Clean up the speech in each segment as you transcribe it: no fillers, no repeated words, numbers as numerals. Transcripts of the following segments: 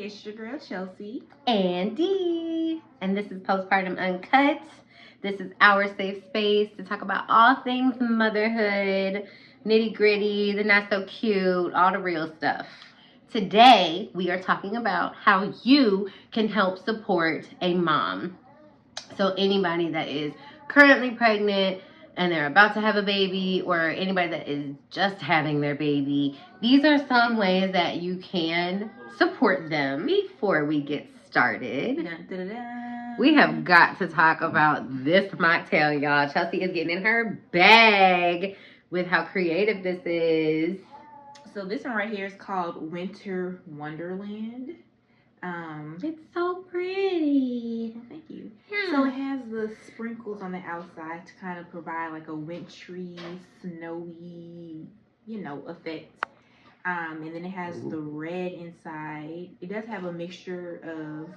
It's your girl Chelsea. And Dee. And this is Postpartum Uncut. This is our safe space to talk about all things motherhood, nitty gritty, the not so cute, all the real stuff. Today, we are talking about how you can help support a mom. So anybody that is currently pregnant and they're about to have a baby, or anybody that is just having their baby, these are some ways that you can support them. Before we get started, Dun, dun, dun, dun. we have got to talk about this mocktail, y'all. Chelsea is getting in her bag with how creative this is. So this one right here is called Winter Wonderland. It's so pretty. Thank you. Yeah. So it has the sprinkles on the outside to kind of provide like a wintry, snowy, effect. And then it has the red inside. It does have a mixture of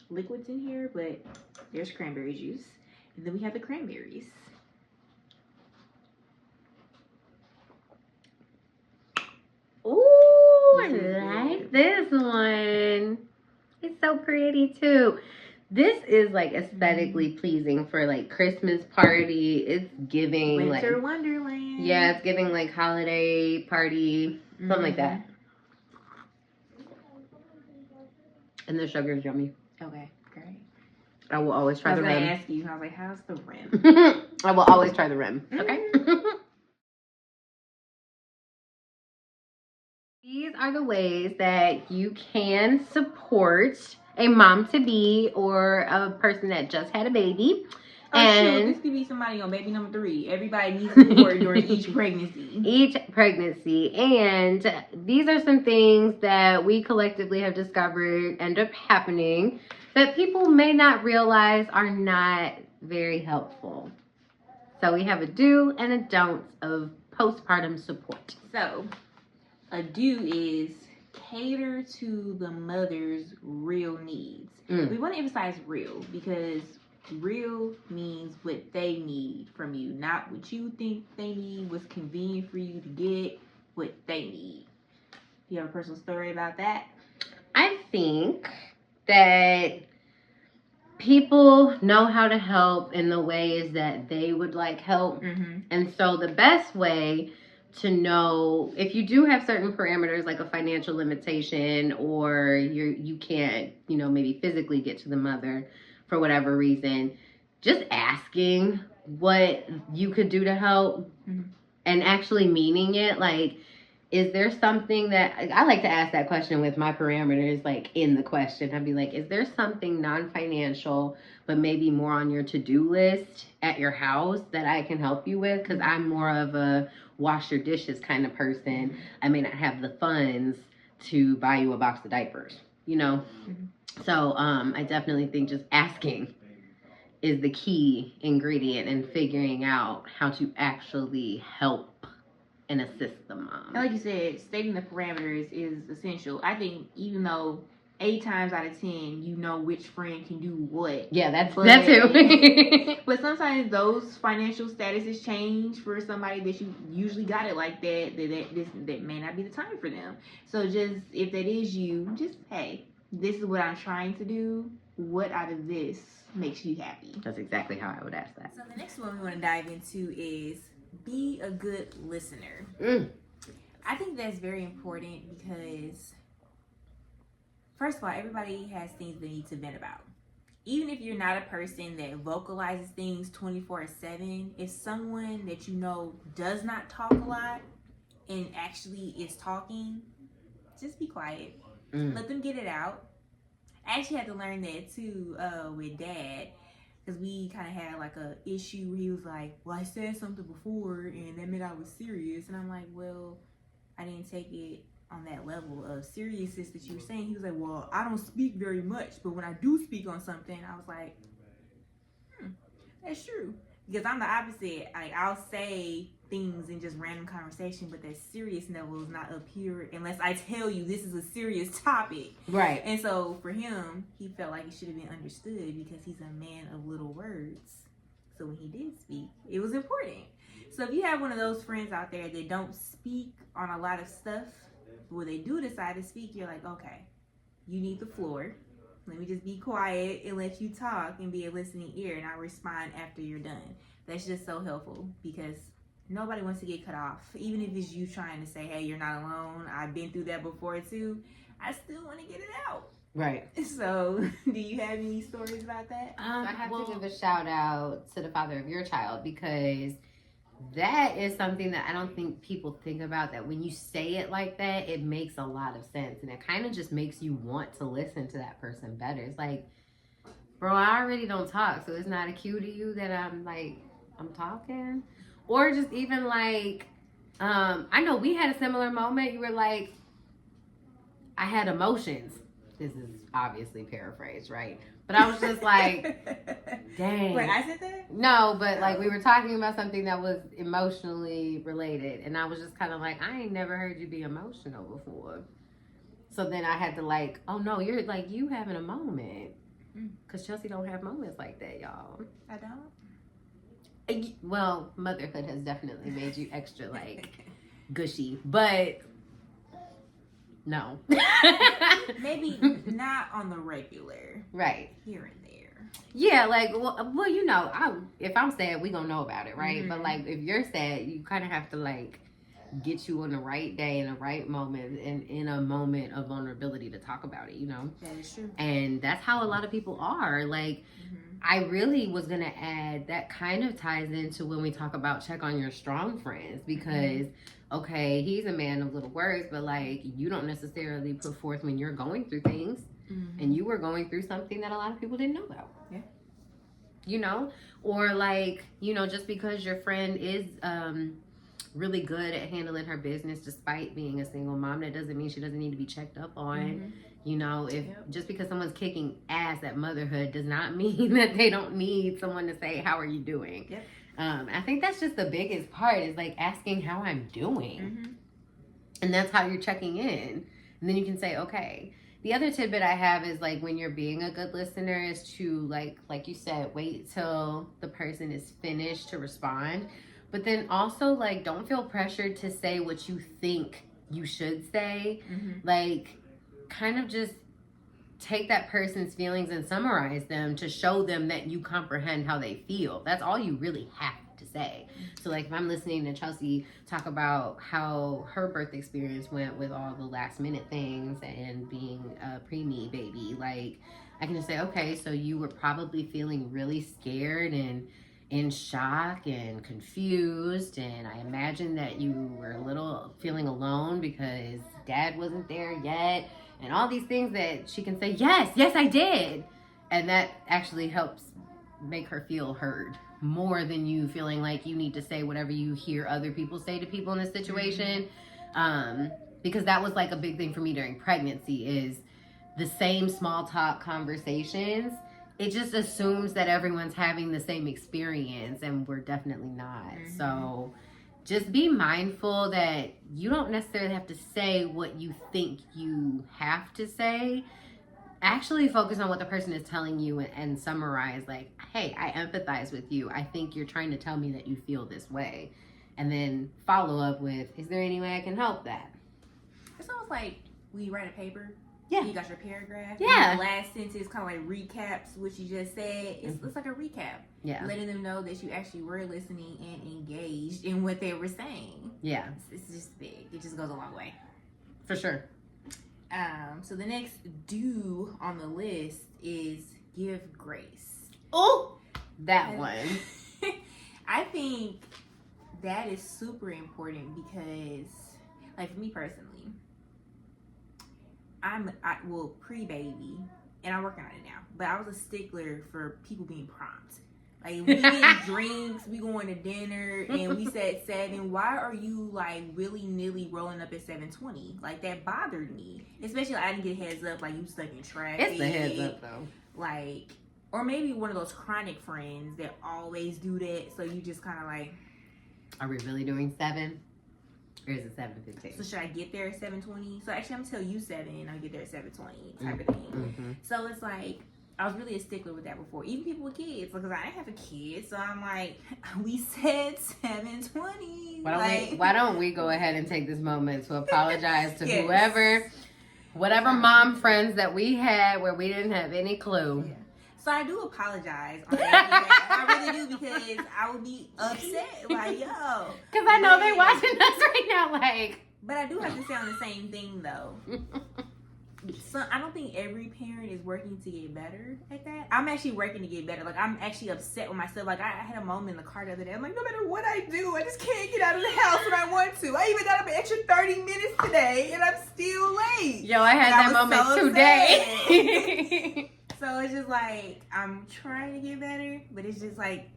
liquids in here, but there's cranberry juice. And then we have the cranberries. Ooh, I like this one. It's so pretty too. This is like aesthetically pleasing for like Christmas party. It's giving Winter like Wonderland. yeah, it's giving like holiday party, something like that. And the sugar is yummy. Okay, great. I will always try I the was gonna rim. ask you. I was like, "How's the rim?" I will always try the rim. Okay. These are the ways that you can support a mom-to-be or a person that just had a baby. And this could be somebody on baby number 3. Everybody needs support during each pregnancy. Each pregnancy. And these are some things that we collectively have discovered end up happening that people may not realize are not very helpful. So we have a do and a don't of postpartum support. So a do is cater to the mother's real needs. We want to emphasize real because real means what they need from you, not what you think they need, what's convenient for you to get, what they need. Do you have a personal story about that? I think that people know how to help in the ways that they would like help. And so the best way to know if you do have certain parameters like a financial limitation or you can't, maybe physically get to the mother for whatever reason, just asking what you could do to help and actually meaning it. Like, is there something that I like to ask that question with my parameters, like in the question? I'd be like, is there something non-financial, but maybe more on your to-do list at your house that I can help you with? Because I'm more of a wash your dishes kind of person. I may not have the funds to buy you a box of diapers, So I definitely think just asking is the key ingredient in figuring out how to actually help and assist the mom. Like you said, stating the parameters is essential. I think even though 8 times out of 10, you know which friend can do what. Yeah, that too. But sometimes those financial statuses change for somebody that you usually got it like that may not be the time for them. So just, if that is you, just, hey, this is what I'm trying to do. What out of this makes you happy? That's exactly how I would ask that. So the next one we want to dive into is be a good listener. I think that's very important because, first of all, everybody has things they need to vent about. Even if you're not a person that vocalizes things 24/7, if someone that you know does not talk a lot and actually is talking, just be quiet. Let them get it out. I actually had to learn that too with Dad, because we kind of had like a issue where he was like, well, I said something before and that meant I was serious. And I'm like, well, I didn't take it on that level of seriousness that you were saying. He was like, well, I don't speak very much, but when I do speak on something, I was like, that's true. Because I'm the opposite. I'll say things in just random conversation, but that serious level is not up here unless I tell you this is a serious topic. Right. And so for him, he felt like it should have been understood because he's a man of little words. So when he did speak, it was important. So if you have one of those friends out there that don't speak on a lot of stuff, but when they do decide to speak, you're like, okay, you need the floor. Let me just be quiet and let you talk and be a listening ear, and I'll respond after you're done. That's just so helpful because nobody wants to get cut off. Even if it's you trying to say, hey, you're not alone. I've been through that before too. I still want to get it out. Right. So, do you have any stories about that? I have to give a shout out to the father of your child because that is something that I don't think people think about, that when you say it like that, it makes a lot of sense. And it kind of just makes you want to listen to that person better. It's like, bro, I already don't talk, so it's not a cue to you that I'm talking. Or just even like, I know we had a similar moment. You were like, I had emotions. This is obviously paraphrased, right? But I was just like, dang. Wait, I said that? No, but like we were talking about something that was emotionally related. And I was just kind of like, I ain't never heard you be emotional before. So then I had to like, oh no, you're like, you having a moment. Because Chelsea don't have moments like that, y'all. I don't? Well, motherhood has definitely made you extra like gushy. But no. Maybe not on the regular. Right. Here and there. Yeah, like, well, you know, if I'm sad, we gonna know about it, right? Mm-hmm. But, like, if you're sad, you kind of have to, like, get you on the right day in the right moment and in a moment of vulnerability to talk about it, you know? That is true. And that's how a lot of people are. Like, I really was going to add that kind of ties into when we talk about check on your strong friends because, okay, he's a man of little words, but like you don't necessarily put forth when you're going through things and you were going through something that a lot of people didn't know about. Yeah. You know, or like, you know, just because your friend is really good at handling her business despite being a single mom, that doesn't mean she doesn't need to be checked up on. You know, if just because someone's kicking ass at motherhood does not mean that they don't need someone to say, how are you doing? Yep. I think that's just the biggest part is like asking how I'm doing. And that's how you're checking in. And then you can say, okay. The other tidbit I have is like when you're being a good listener is to like you said, wait till the person is finished to respond. But then also like don't feel pressured to say what you think you should say. Like kind of just take that person's feelings and summarize them to show them that you comprehend how they feel. That's all you really have to say. So like if I'm listening to Chelsea talk about how her birth experience went with all the last minute things and being a preemie baby, like I can just say, okay, so you were probably feeling really scared and in shock and confused, and I imagine that you were a little feeling alone because dad wasn't there yet. And all these things that she can say, yes, I did. And that actually helps make her feel heard more than you feeling like you need to say whatever you hear other people say to people in this situation. Because that was like a big thing for me during pregnancy is the same small talk conversations. It just assumes that everyone's having the same experience and we're definitely not. So just be mindful that you don't necessarily have to say what you think you have to say. Actually focus on what the person is telling you and summarize like, hey, I empathize with you. I think you're trying to tell me that you feel this way. And then follow up with, is there any way I can help that? It's almost like when you write a paper. Yeah. You got your paragraph. Yeah. And the last sentence kind of like recaps what you just said. It's like a recap. Yeah. Letting them know that you actually were listening and engaged in what they were saying. Yeah. It's just big. It just goes a long way. For sure. So the next do on the list is give grace. Oh, that one. I think that is super important because, like for me personally, well, pre-baby, and I'm working on it now, but I was a stickler for people being prompt. Like, if we get drinks, we going to dinner, and we said 7, why are you, like, willy-nilly rolling up at 7:20? Like, that bothered me. Especially, like, I didn't get heads up, like, you stuck in traffic. It's the heads up, though. Like, or maybe one of those chronic friends that always do that, so you just kind of like... Are we really doing 7? Or is it 7:15? So should I get there at 7:20? So actually, I'm gonna tell you 7, and I'll get there at 7:20 type of thing. So it's like I was really a stickler with that before, even people with kids, because I didn't have a kid. So I'm like, we said 7:20. Why don't we go ahead and take this moment to apologize to whoever Whatever mom friends that we had where we didn't have any clue. Yeah. So I do apologize on that. I really do, because I would be upset. Like, yo. Because I know they're watching us right now. Like. But I do have to say on the same thing, though. So I don't think every parent is working to get better at that. I'm actually working to get better. Like, I'm actually upset with myself. Like, I had a moment in the car the other day. I'm like, no matter what I do, I just can't get out of the house when I want to. I even got up an extra 30 minutes today, and I'm still late. Yo, I had that moment so today. So it's just like, I'm trying to get better, but it's just like,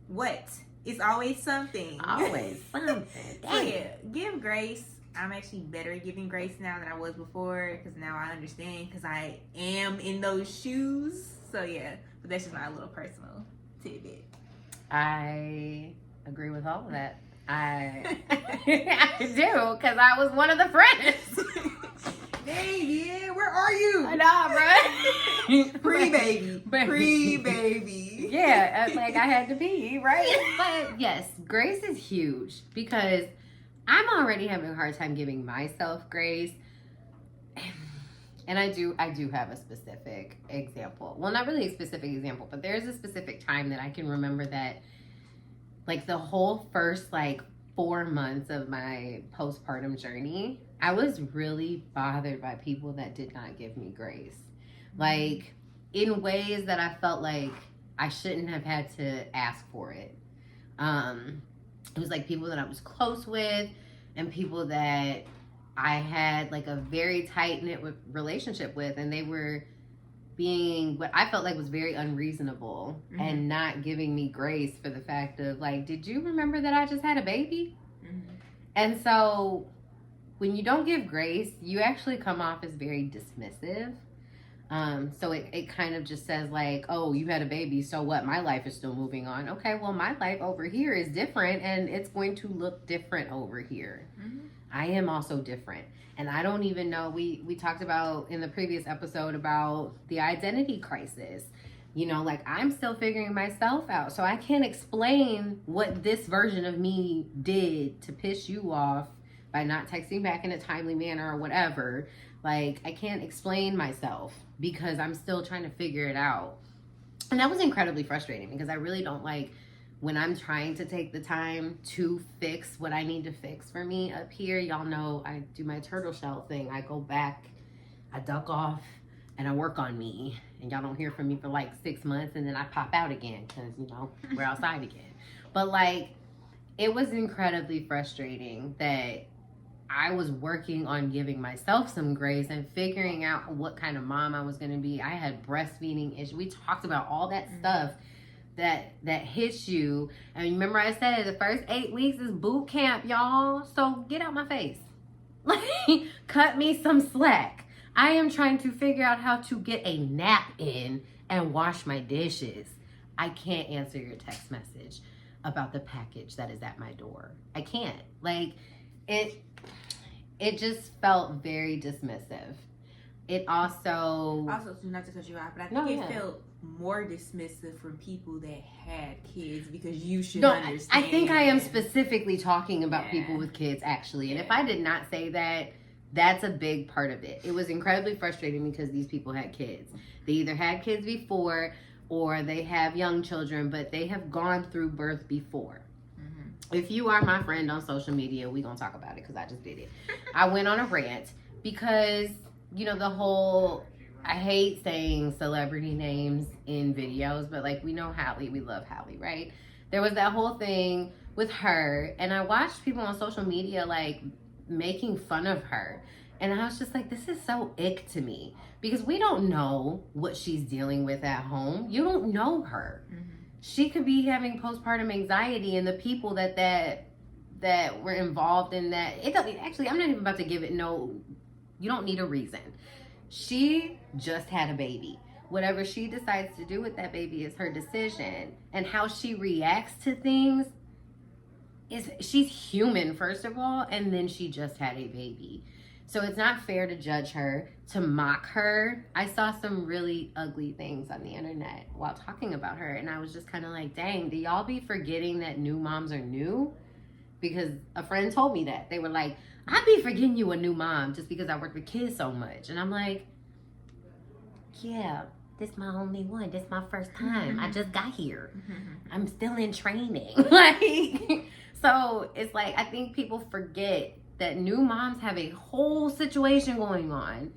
what? It's always something. Always something. So yeah, give grace. I'm actually better at giving grace now than I was before, because now I understand, because I am in those shoes. So yeah, but that's just my little personal tidbit. I agree with all of that. I do, because I was one of the friends. Dang, yeah, where are you? I know, bro. Pre-baby. Pre-baby. Yeah, like I had to be, right? But yes, grace is huge, because I'm already having a hard time giving myself grace. And I do have a specific example. Well, not really a specific example, but there's a specific time that I can remember that, like, the whole first, 4 months of my postpartum journey, I was really bothered by people that did not give me grace. Like, in ways that I felt like I shouldn't have had to ask for it. It was like people that I was close with and people that I had like a very tight-knit relationship with, and they were being what I felt like was very unreasonable and not giving me grace for the fact of like, did you remember that I just had a baby? And so when you don't give grace, you actually come off as very dismissive. So it kind of just says like, oh, you had a baby, so what? My life is still moving on. Okay, well, my life over here is different, and it's going to look different over here. I am also different. And I don't even know, we talked about in the previous episode about the identity crisis. You know, like I'm still figuring myself out. So I can't explain what this version of me did to piss you off by not texting back in a timely manner or whatever. Like, I can't explain myself because I'm still trying to figure it out. And that was incredibly frustrating because I really don't like when I'm trying to take the time to fix what I need to fix for me up here. Y'all know I do my turtle shell thing. I go back, I duck off, and I work on me. And y'all don't hear from me for like 6 months, and then I pop out again because, you know, we're outside again. But like, it was incredibly frustrating that I was working on giving myself some grace and figuring out what kind of mom I was going to be. I had breastfeeding issues. We talked about all that stuff that hits you. And remember I said the first 8 weeks is boot camp, y'all. So get out my face. Like, cut me some slack. I am trying to figure out how to get a nap in and wash my dishes. I can't answer your text message about the package that is at my door. I can't. Like, it just felt very dismissive. It also, not to cut you off, but I think it felt more dismissive from people that had kids because you should understand. I think I am specifically talking about people with kids, actually. And if I did not say that, that's a big part of it. It was incredibly frustrating because these people had kids. They either had kids before or they have young children, but they have gone through birth before. If you are my friend on social media, we're going to talk about it because I just did it. I went on a rant because, you know, the whole, I hate saying celebrity names in videos, but like we know Hallie, we love Hallie, right? There was that whole thing with her, and I watched people on social media like making fun of her. And I was just like, this is so ick to me because we don't know what she's dealing with at home. You don't know her. She could be having postpartum anxiety, and the people that were involved in that, it doesn't actually, I'm not even about to give it you don't need a reason. She just had a baby. Whatever she decides to do with that baby is her decision. And how she reacts to things she's human, first of all, and then she just had a baby. So it's not fair to judge her, to mock her. I saw some really ugly things on the internet while talking about her, and I was just kind of like, dang, do y'all be forgetting that new moms are new? because a friend told me that. They were like, I be forgetting you a new mom just because I work with kids so much. And I'm like, yeah, this my only one. This my first time. I just got here. I'm still in training. Like, so it's like, I think people forget that new moms have a whole situation going on.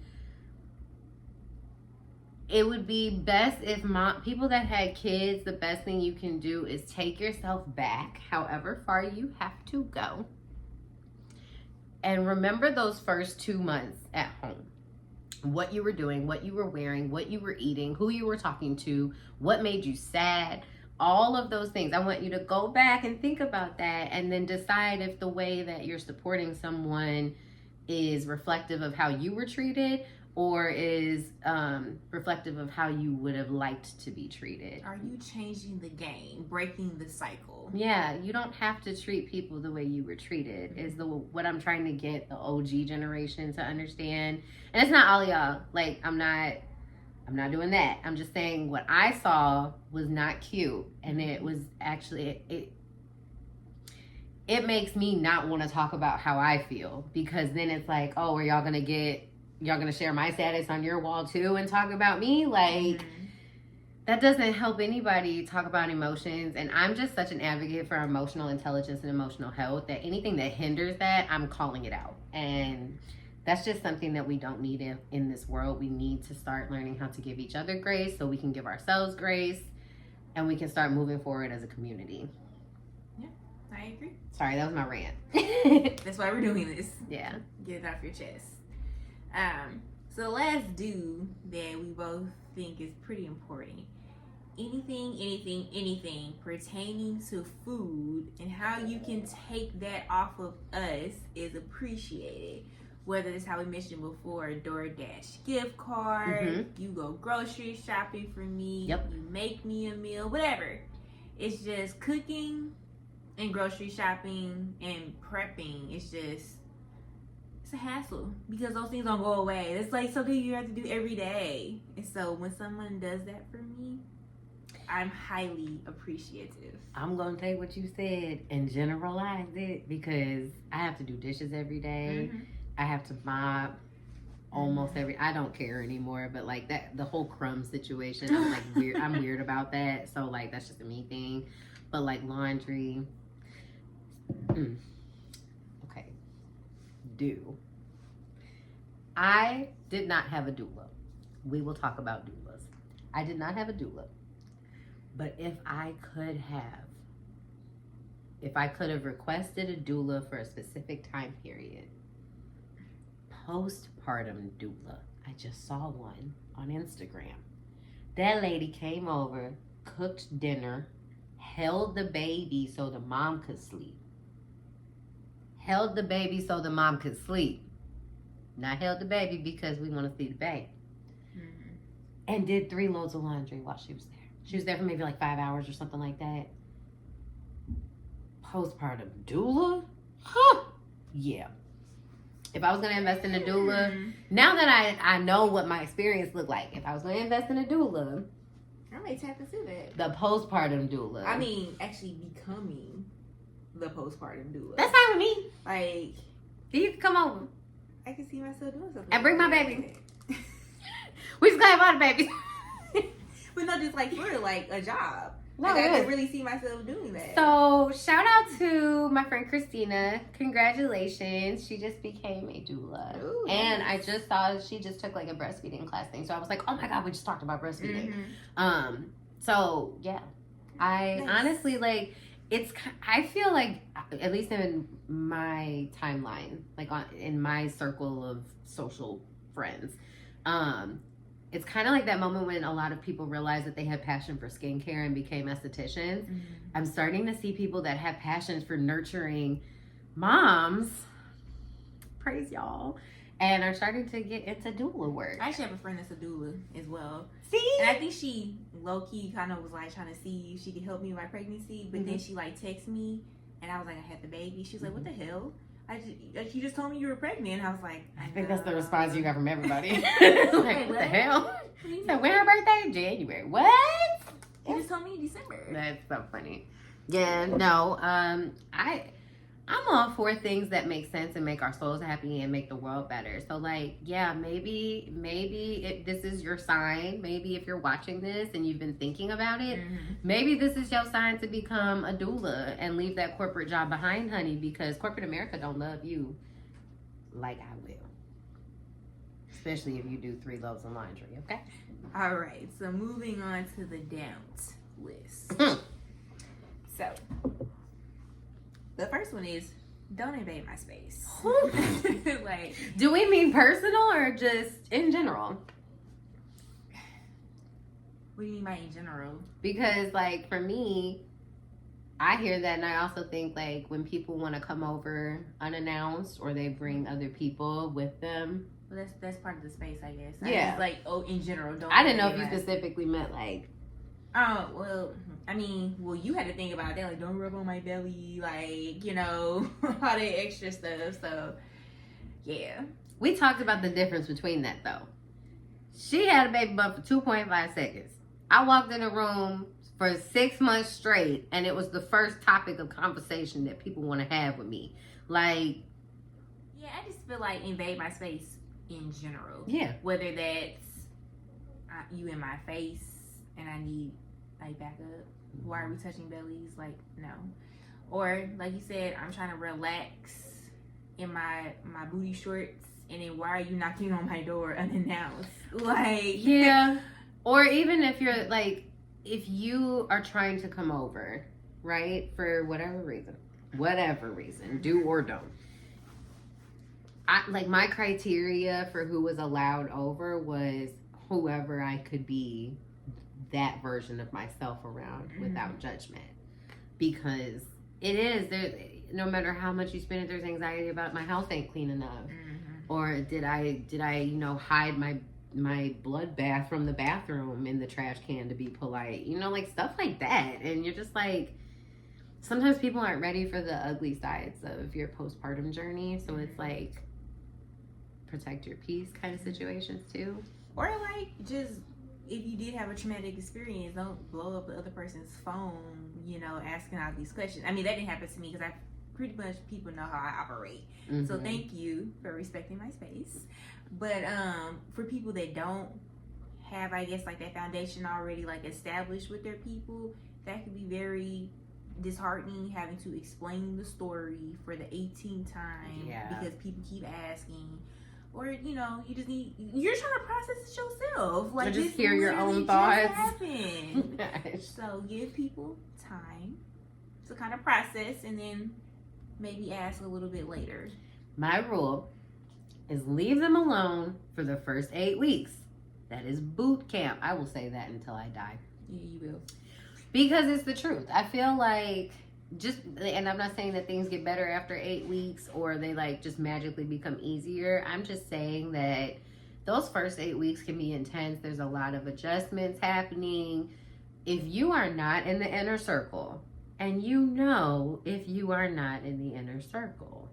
It would be best if people that had kids, the best thing you can do is take yourself back, however far you have to go. And remember those first 2 months at home. What you were doing, what you were wearing, what you were eating, who you were talking to, what made you sad, all of those things. I want you to go back and think about that and then decide if the way that you're supporting someone is reflective of how you were treated or is reflective of how you would have liked to be treated. Are you changing the game, breaking the cycle? Yeah, you don't have to treat people the way you were treated is what I'm trying to get the OG generation to understand. And it's not all y'all. Like, I'm not doing that. I'm just saying what I saw was not cute. And it was actually, it makes me not want to talk about how I feel, because then it's like, oh, are y'all going to share my status on your wall too and talk about me? Like, that doesn't help anybody talk about emotions. And I'm just such an advocate for emotional intelligence and emotional health that anything that hinders that, I'm calling it out. And that's just something that we don't need in this world. We need to start learning how to give each other grace so we can give ourselves grace and we can start moving forward as a community. Yeah, I agree. Sorry, that was my rant. That's why we're doing this. Yeah. Get it off your chest. So the last do that we both think is pretty important. Anything pertaining to food and how you can take that off of us is appreciated. Whether it's how we mentioned before, a DoorDash gift card, you go grocery shopping for me, you make me a meal, whatever. It's just cooking and grocery shopping and prepping. It's a hassle because those things don't go away. It's like something you have to do every day. And so when someone does that for me, I'm highly appreciative. I'm going to take what you said and generalize it because I have to do dishes every day. I have to mop almost I don't care anymore, but like that, the whole crumb situation, I'm like weird. I'm weird about that. So like, that's just a me thing. But like laundry, okay. I did not have a doula. We will talk about doulas. I did not have a doula. But if I could have requested a doula for a specific time period, postpartum doula, I just saw one on Instagram. That lady came over, cooked dinner, held the baby so the mom could sleep. Held the baby so the mom could sleep. Not held the baby because we want to see the baby. And did 3 loads of laundry while she was there. She was there for maybe like 5 hours or something like that. Postpartum doula? Huh. Yeah. If I was going to invest in a doula, now that I know what my experience looked like, if I was going to invest in a doula, I may tap into that. The postpartum doula. I mean, actually becoming the postpartum doula. That's fine with me. Like, you can come over. I can see myself doing something. And bring my baby. We just gonna have all the babies. But not just like for like a job. No, like, I could really see myself doing that. So shout out to my friend Christina. Congratulations. She just became a doula. Ooh, and nice. I just saw she just took like a breastfeeding class thing. So I was like, oh my God, we just talked about breastfeeding. So yeah. I honestly like I feel like, at least in my timeline, like in my circle of social friends, it's kind of like that moment when a lot of people realize that they have passion for skincare and became estheticians. I'm starting to see people that have passions for nurturing moms, praise y'all, and are starting to get into doula work. I actually have a friend that's a doula as well. See? And I think she low-key kind of was like trying to see if she could help me with my pregnancy, but then she like texted me and I was like, I had the baby. She was like, what the hell? You just told me you were pregnant. And I was like, I think that's the response you got from everybody. Like, what the hell? So when her birthday? January. What? You just told me in December. That's so funny. Yeah, no. I'm all for things that make sense and make our souls happy and make the world better. So, like, yeah, maybe if this is your sign. Maybe if you're watching this and you've been thinking about it, maybe this is your sign to become a doula and leave that corporate job behind, honey, because corporate America don't love you like I will. Especially if you do 3 loads of laundry, okay? All right, so moving on to the don'ts list. So, the first one is don't invade my space. Like, do we mean personal or just in general? What do you mean by in general? Because, like, for me, I hear that, and I also think, like, when people want to come over unannounced or they bring other people with them. Well, that's part of the space, I guess. Yeah. Like, in general, don't. I didn't know if you specifically meant, like. Oh, well, I mean, you had to think about that. Like, don't rub on my belly, like, you know, all that extra stuff. So, yeah. We talked about the difference between that, though. She had a baby bump for 2.5 seconds. I walked in a room for 6 months straight, and it was the first topic of conversation that people want to have with me. Like. Yeah, I just feel like invade my space in general. Yeah. Whether that's you in my face and I need, like, back up. Why are we touching bellies? Like, no. Or, like you said, I'm trying to relax in my booty shorts, and then why are you knocking on my door unannounced? Like, yeah. Or even if you're, like, if you are trying to come over, right, for whatever reason, do or don't. Like, my criteria for who was allowed over was whoever I could be that version of myself around without judgment. Because it is, there, no matter how much you spend it, there's anxiety about my house ain't clean enough. Or did I you know, hide my bloodbath from the bathroom in the trash can to be polite, you know, like stuff like that. And you're just like, sometimes people aren't ready for the ugly sides of your postpartum journey. So it's like, protect your peace kind of situations too. Or, like, just if you did have a traumatic experience, don't blow up the other person's phone, you know, asking all these questions. I mean, that didn't happen to me because I pretty much, people know how I operate. So thank you for respecting my space. But for people that don't have, I guess, like, that foundation already, like, established with their people, that could be very disheartening, having to explain the story for the 18th time because people keep asking. Or, you know, you're trying to process it yourself. Like, or just hear your own thoughts. So give people time to kind of process and then maybe ask a little bit later. My rule is leave them alone for the first 8 weeks. That is boot camp. I will say that until I die. Yeah, you will. Because it's the truth. I feel like and I'm not saying that things get better after 8 weeks or they, like, just magically become easier. I'm just saying that those first 8 weeks can be intense. There's a lot of adjustments happening. If you are not in the inner circle, and you know if you are not in the inner circle,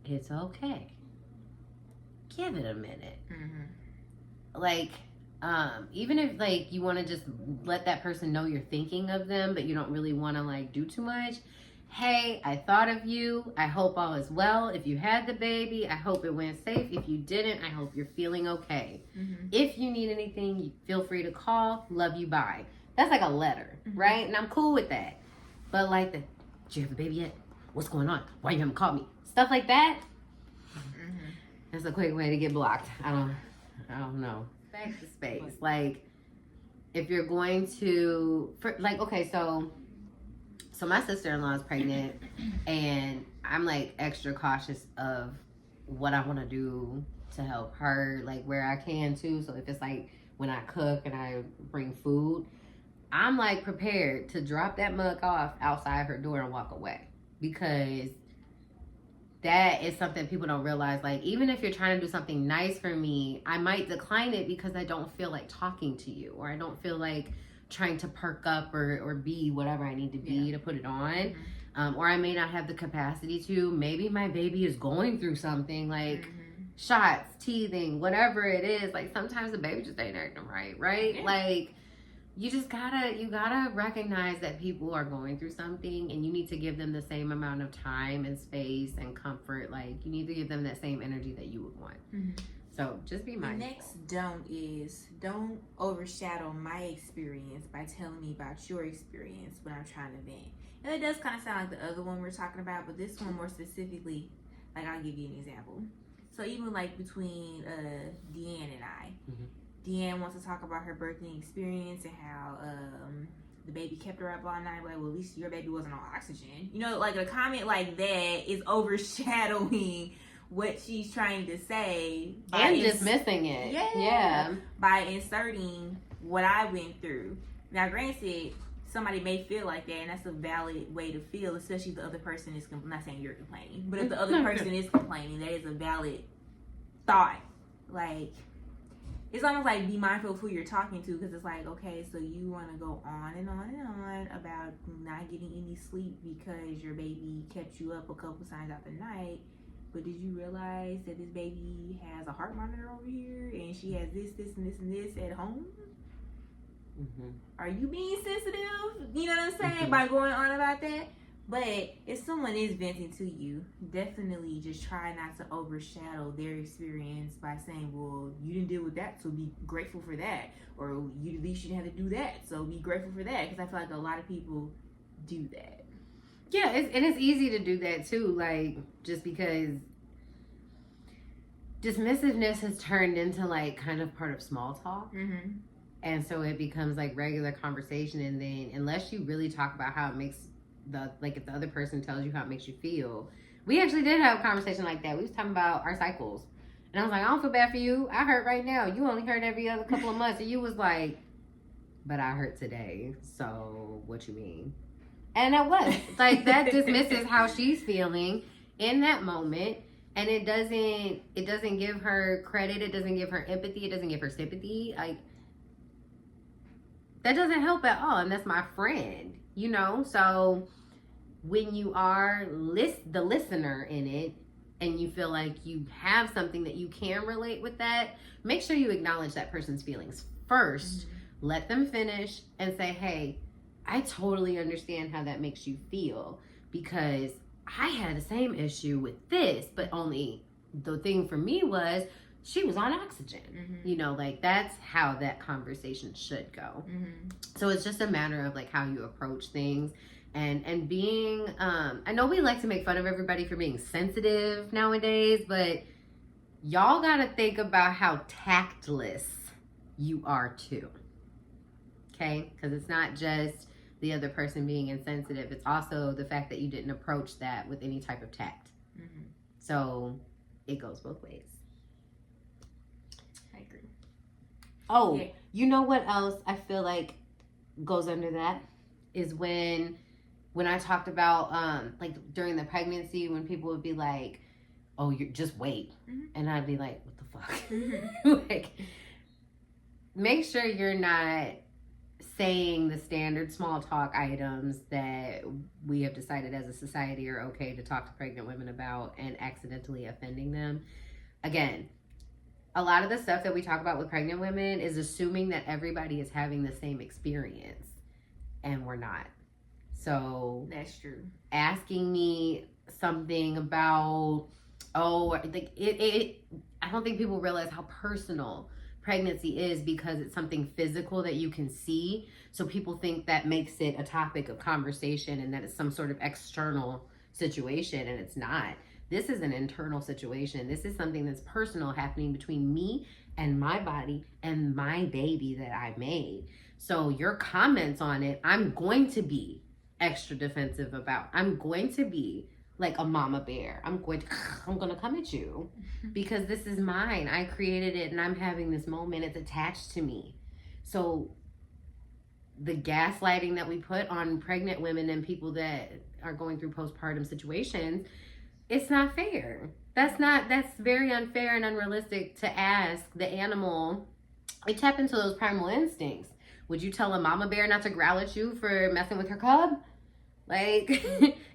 it's okay. Give it a minute. Like, even if, like, you want to just let that person know you're thinking of them, but you don't really want to, like, do too much. Hey, I thought of you. I hope all is well. If you had the baby, I hope it went safe. If you didn't, I hope you're feeling okay. If you need anything, feel free to call. Love you, bye. That's like a letter, right? And I'm cool with that. But, like, did you have a baby yet? What's going on? Why you haven't called me? Stuff like that. That's a quick way to get blocked. I don't know. Back to space. Like, if you're going to, okay, so my sister-in-law is pregnant, and I'm, like, extra cautious of what I want to do to help her, like, where I can too. So if it's, like, when I cook and I bring food, I'm, like, prepared to drop that mug off outside her door and walk away, because that is something people don't realize. Like, even if you're trying to do something nice for me, I might decline it because I don't feel like talking to you, or I don't feel like trying to perk up or be whatever I need to be to put it on. Or I may not have the capacity to. Maybe my baby is going through something, like shots, teething, whatever it is. Like, sometimes the baby just ain't acting right? Like, you just gotta recognize that people are going through something, and you need to give them the same amount of time and space and comfort. Like, you need to give them that same energy that you would want. Mm-hmm. So just be mindful. The next don't overshadow my experience by telling me about your experience when I'm trying to vent. And it does kind of sound like the other one we're talking about, but this one more specifically, like, I'll give you an example. So even like between Deanne and I, Deanne wants to talk about her birthing experience and how the baby kept her up all night. Like, well, at least your baby wasn't on oxygen. You know, like a comment like that is overshadowing what she's trying to say and dismissing it. Yeah. By inserting what I went through. Now, granted, somebody may feel like that, and that's a valid way to feel, especially if the other person is, I'm not saying you're complaining, but if the other person is complaining, that is a valid thought. Like, it's almost like be mindful of who you're talking to, because it's like, okay, so you want to go on and on and on about not getting any sleep because your baby kept you up a couple times out the night, but did you realize that this baby has a heart monitor over here, and she has this, and this at home? Mm-hmm. Are you being sensitive? You know what I'm saying? By going on about that? But if someone is venting to you, definitely just try not to overshadow their experience by saying, well, you didn't deal with that, so be grateful for that. Or you at least you didn't have to do that, so be grateful for that. Because I feel like a lot of people do that. Yeah, and it's easy to do that too. Like, just because dismissiveness has turned into like kind of part of small talk. Mm-hmm. And so it becomes like regular conversation, and then unless you really talk about how it makes if the other person tells you how it makes you feel. We actually did have a conversation like that. We was talking about our cycles. And I was like, I don't feel bad for you. I hurt right now. You only hurt every other couple of months. And you was like, but I hurt today. So what you mean? And that was like, that dismisses how she's feeling in that moment. And it doesn't give her credit. It doesn't give her empathy. It doesn't give her sympathy. Like, that doesn't help at all. And that's my friend, you know? So when you are the listener in it, and you feel like you have something that you can relate with that, make sure you acknowledge that person's feelings first. Mm-hmm. Let them finish and say, hey, I totally understand how that makes you feel, because I had the same issue with this, but only the thing for me was she was on oxygen. Mm-hmm. You know, like, that's how that conversation should go. Mm-hmm. So it's just a matter of like how you approach things. And being, I know we like to make fun of everybody for being sensitive nowadays, but y'all gotta think about how tactless you are too. Okay? Because it's not just the other person being insensitive. It's also the fact that you didn't approach that with any type of tact. Mm-hmm. So it goes both ways. I agree. Oh, yeah. You know what else I feel like goes under that is when I talked about like during the pregnancy, when people would be like, oh, you just wait. Mm-hmm. And I'd be like, what the fuck? Mm-hmm. Like, make sure you're not saying the standard small talk items that we have decided as a society are okay to talk to pregnant women about and accidentally offending them. Again, a lot of the stuff that we talk about with pregnant women is assuming that everybody is having the same experience, and we're not. So that's true. Asking me something about, like it I don't think people realize how personal pregnancy is, because it's something physical that you can see. So people think that makes it a topic of conversation and that it's some sort of external situation, and it's not. This is an internal situation. This is something that's personal, happening between me and my body and my baby that I made. So your comments on it, I'm going to be extra defensive about. I'm going to be like a mama bear. I'm going to come at you because this is mine. I created it, and I'm having this moment. It's attached to me. So the gaslighting that we put on pregnant women and people that are going through postpartum situations, it's not fair. That's very unfair and unrealistic to ask the animal. I tap into those primal instincts. Would you tell a mama bear not to growl at you for messing with her cub? Like,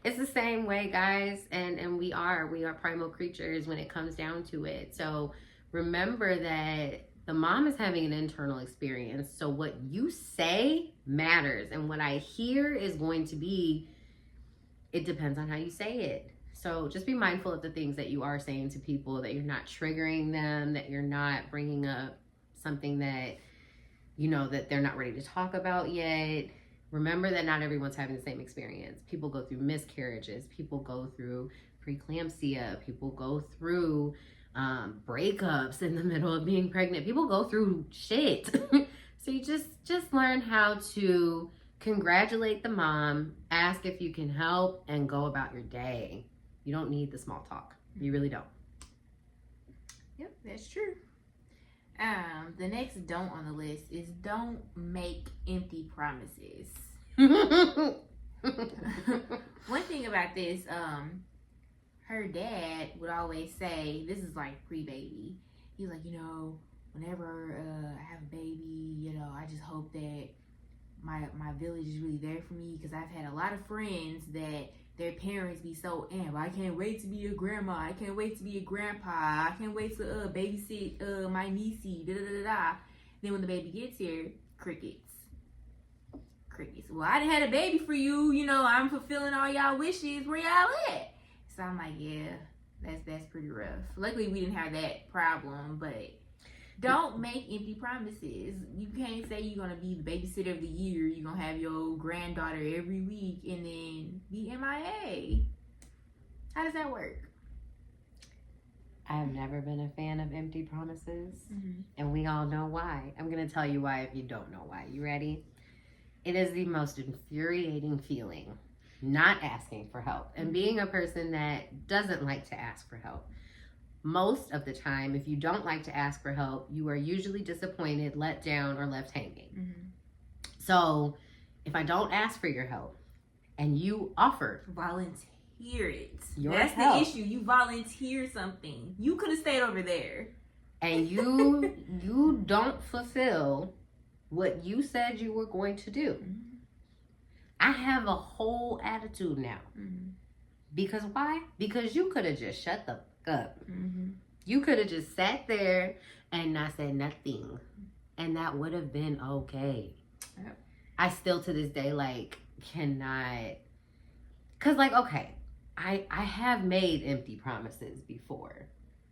it's the same way, guys. And we are primal creatures when it comes down to it. So remember that The mom is having an internal experience. So what you say matters. And what I hear is going to be, it depends on how you say it. So just be mindful of the things that you are saying to people, that you're not triggering them, that you're not bringing up something that, you know, that they're not ready to talk about yet. Remember that not everyone's having the same experience. People go through miscarriages. People go through preeclampsia. People go through breakups in the middle of being pregnant. People go through shit. So you just learn how to congratulate the mom, ask if you can help, and go about your day. You don't need the small talk. You really don't. Yep, that's true. The next don't on the list is don't make empty promises. One thing about this, her dad would always say, this is like pre-baby. He's like, you know, whenever I have a baby, you know, I just hope that my village is really there for me, because I've had a lot of friends that their parents be so I can't wait to be a grandma, I can't wait to be a grandpa, I can't wait to babysit my niecey, da da da da. Then when the baby gets here, crickets. Well, I done had a baby for you, you know, I'm fulfilling all y'all wishes, where y'all at? So I'm like, yeah, that's pretty rough. Luckily we didn't have that problem, but don't make empty promises. You can't say you're gonna be the babysitter of the year, you're gonna have your granddaughter every week, and then be MIA. How does that work? I have never been a fan of empty promises, and we all know why. I'm gonna tell you why if you don't know why. You ready? It is the most infuriating feeling, not asking for help, and being a person that doesn't like to ask for help. Most of the time, if you don't like to ask for help, you are usually disappointed, let down, or left hanging. So if I don't ask for your help and you offer, volunteer it. That's the issue. You volunteer something. You could have stayed over there. And you don't fulfill what you said you were going to do. I have a whole attitude now. Because why? Because you could have just shut the up. You could have just sat there and not said nothing, and that would have been okay. Yep. I still to this day like cannot, cause like, okay, I have made empty promises before,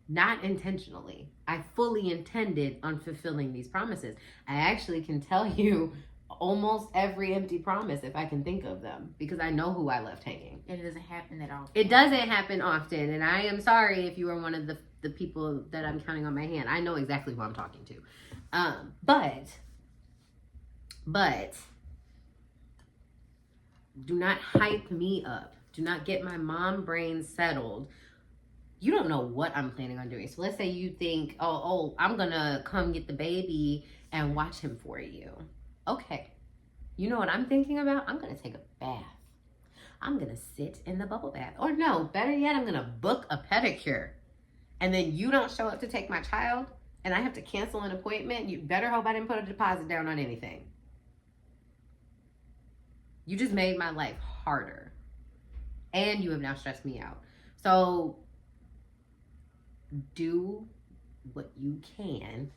not intentionally. I fully intended on fulfilling these promises. I actually can tell you almost every empty promise if I can think of them, because I know who I left hanging. And it doesn't happen that often. It doesn't happen often, and I am sorry if you are one of the people that I'm counting on my hand. I know exactly who I'm talking to. But do not hype me up. Do not get my mom brain settled. You don't know what I'm planning on doing. So let's say you think, oh, I'm gonna come get the baby and watch him for you. Okay, you know what I'm thinking about? I'm gonna take a bath. I'm gonna sit in the bubble bath. Or no, better yet, I'm gonna book a pedicure. And then you don't show up to take my child and I have to cancel an appointment. You better hope I didn't put a deposit down on anything. You just made my life harder. And you have now stressed me out. So do what you can.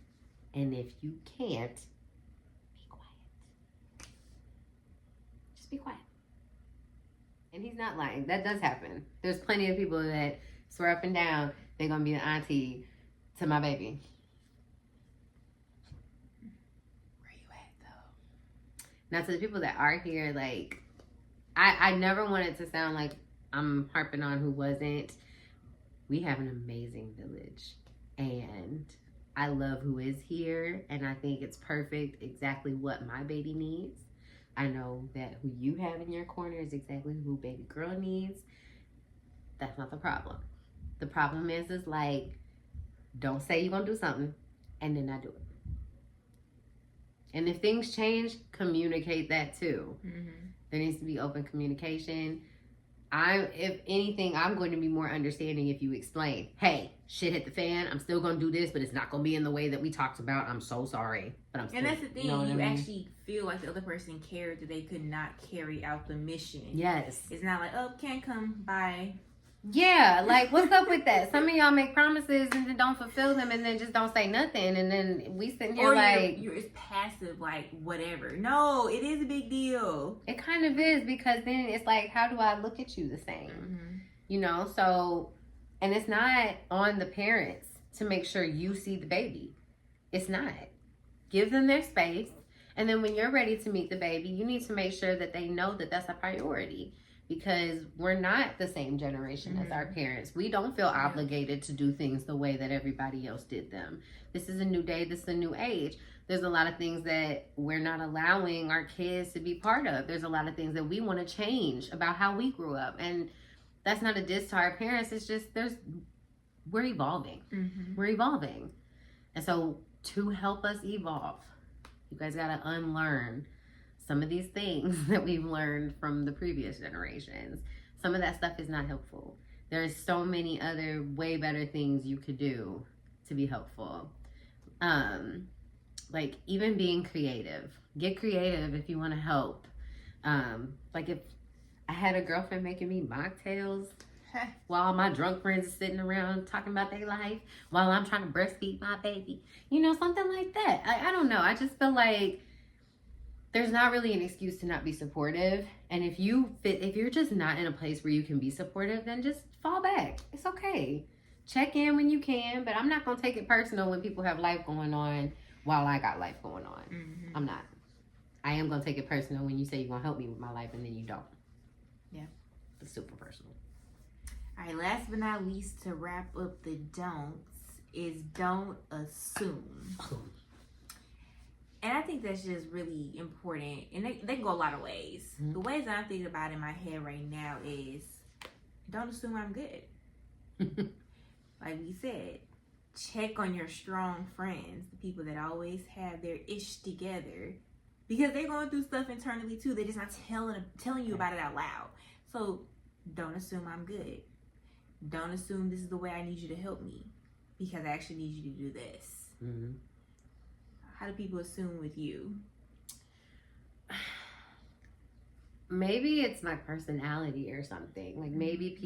And if you can't, be quiet. And he's not lying. That does happen. There's plenty of people that swear up and down they're gonna be an auntie to my baby. Where you at though? Now to the people that are here, like I never wanted to sound like I'm harping on who wasn't. We have an amazing village, and I love who is here, and I think it's perfect, exactly what my baby needs. I know that who you have in your corner is exactly who baby girl needs. That's not the problem. The problem is like, don't say you're going to do something and then not do it. And if things change, communicate that too. There needs to be open communication. If anything, I'm going to be more understanding if you explain, hey, shit hit the fan. I'm still going to do this, but it's not going to be in the way that we talked about. I'm so sorry. But I'm still, and that's the thing. You know what I mean? Actually feel like the other person cared that they could not carry out the mission. Yes. It's not like, oh, can't come by Yeah, like what's up with that? Some of y'all make promises and then don't fulfill them, and then just don't say nothing, and then we sitting here or like you're it's passive, like whatever. No, it is a big deal. it kind of is, because then it's like, how do I look at you the same? Mm-hmm. You know, so, and it's not on the parents to make sure you see the baby. It's not. Give them their space, and then when you're ready to meet the baby, you need to make sure that they know that that's a priority. Because we're not the same generation as our parents. We don't feel obligated to do things the way that everybody else did them. This is a new day. This is a new age. There's a lot of things that we're not allowing our kids to be part of. There's a lot of things that we want to change about how we grew up. And that's not a diss to our parents. It's just we're evolving. Mm-hmm. We're evolving. And so to help us evolve, you guys got to unlearn some of these things that we've learned from the previous generations. Some of that stuff is not helpful. There's so many other way better things you could do to be helpful. Like even being creative. Get creative if you want to help. Like if I had a girlfriend making me mocktails while my drunk friends are sitting around talking about their life, while I'm trying to breastfeed my baby. You know, something like that. I don't know. I just feel like there's not really an excuse to not be supportive. And if you're just not in a place where you can be supportive, then just fall back. It's okay. Check in when you can, but I'm not going to take it personal when people have life going on while I got life going on. Mm-hmm. I'm not. I am going to take it personal when you say you're going to help me with my life and then you don't. Yeah. It's super personal. All right, last but not least, to wrap up the don'ts is don't assume. And I think that's just really important. And they can go a lot of ways. Mm-hmm. The ways that I'm thinking about in my head right now is don't assume I'm good. Like we said, check on your strong friends, the people that always have their ish together. Because they're going through stuff internally too. They're just not telling you about it out loud. So don't assume I'm good. Don't assume this is the way I need you to help me. Because I actually need you to do this. Mm-hmm. How do people assume with you? Maybe it's my personality or something. Like maybe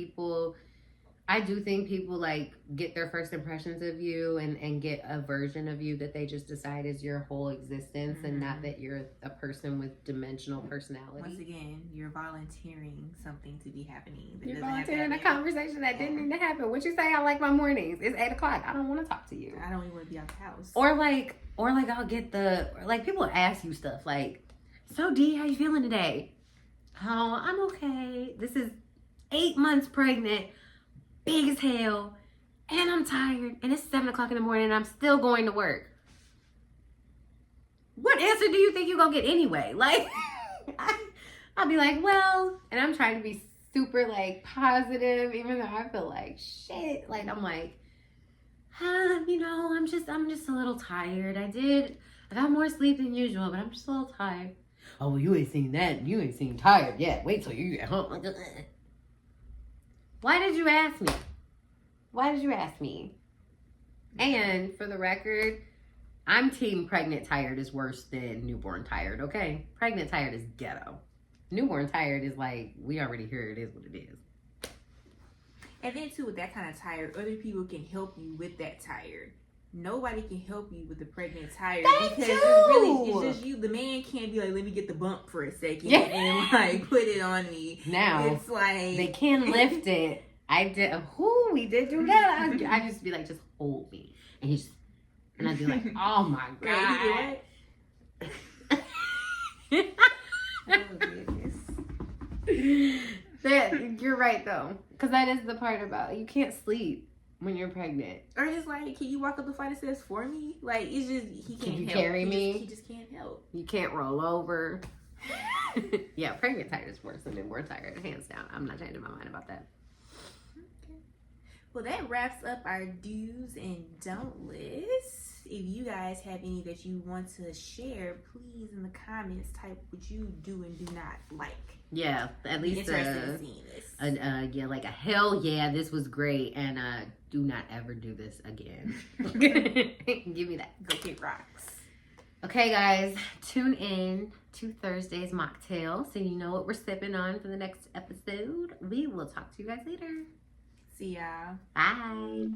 I do think people like get their first impressions of you and get a version of you that they just decide is your whole existence, and not that you're a person with dimensional personality. Once again, you're volunteering something to be happening. You're volunteering a conversation that didn't need to happen. What you say? I like my mornings. It's 8:00. I don't want to talk to you. I don't even want to be out the house. Or like I'll get people ask you stuff like, so D, how you feeling today? Oh, I'm okay. This is 8 months pregnant, big as hell, and I'm tired, and it's 7:00 in the morning, and I'm still going to work. What answer do you think you're gonna get anyway? Like, I'll be like, well, and I'm trying to be super like positive, even though I feel like shit. Like I'm like, I'm just a little tired. I got more sleep than usual, but I'm just a little tired. Oh, well, you ain't seen that. You ain't seen tired yet. Wait till you get home. Why did you ask me? Why did you ask me? And for the record, I'm team pregnant tired is worse than newborn tired, okay? Pregnant tired is ghetto. Newborn tired is like, we already hear it is what it is. And then too, with that kind of tired, other people can help you with that tired. Nobody can help you with the pregnant tired because it's just you. The man can't be like, let me get the bump for a second and like put it on me. Now it's like they can lift it. We did do that. I just be like, just hold me, and I'd be like, oh my god. Oh goodness. You're right though, because that is the part about you can't sleep when you're pregnant. Or just like, can you walk up the flight of stairs for me? Like, it's just, he can't help. Can you help. carry me? He just can't help. You can't roll over. Yeah, pregnant tired is worse than newborn tired, hands down. I'm not changing my mind about that. Okay. Well, that wraps up our do's and don't list. If you guys have any that you want to share, please in the comments type what you do and do not like. Yeah, at least interested in seeing this. Yeah, like a hell yeah, this was great, and do not ever do this again. Give me that. Go kick rocks. Okay, guys, tune in to Thursday's mocktail so you know what we're sipping on for the next episode. We will talk to you guys later. See y'all. Bye.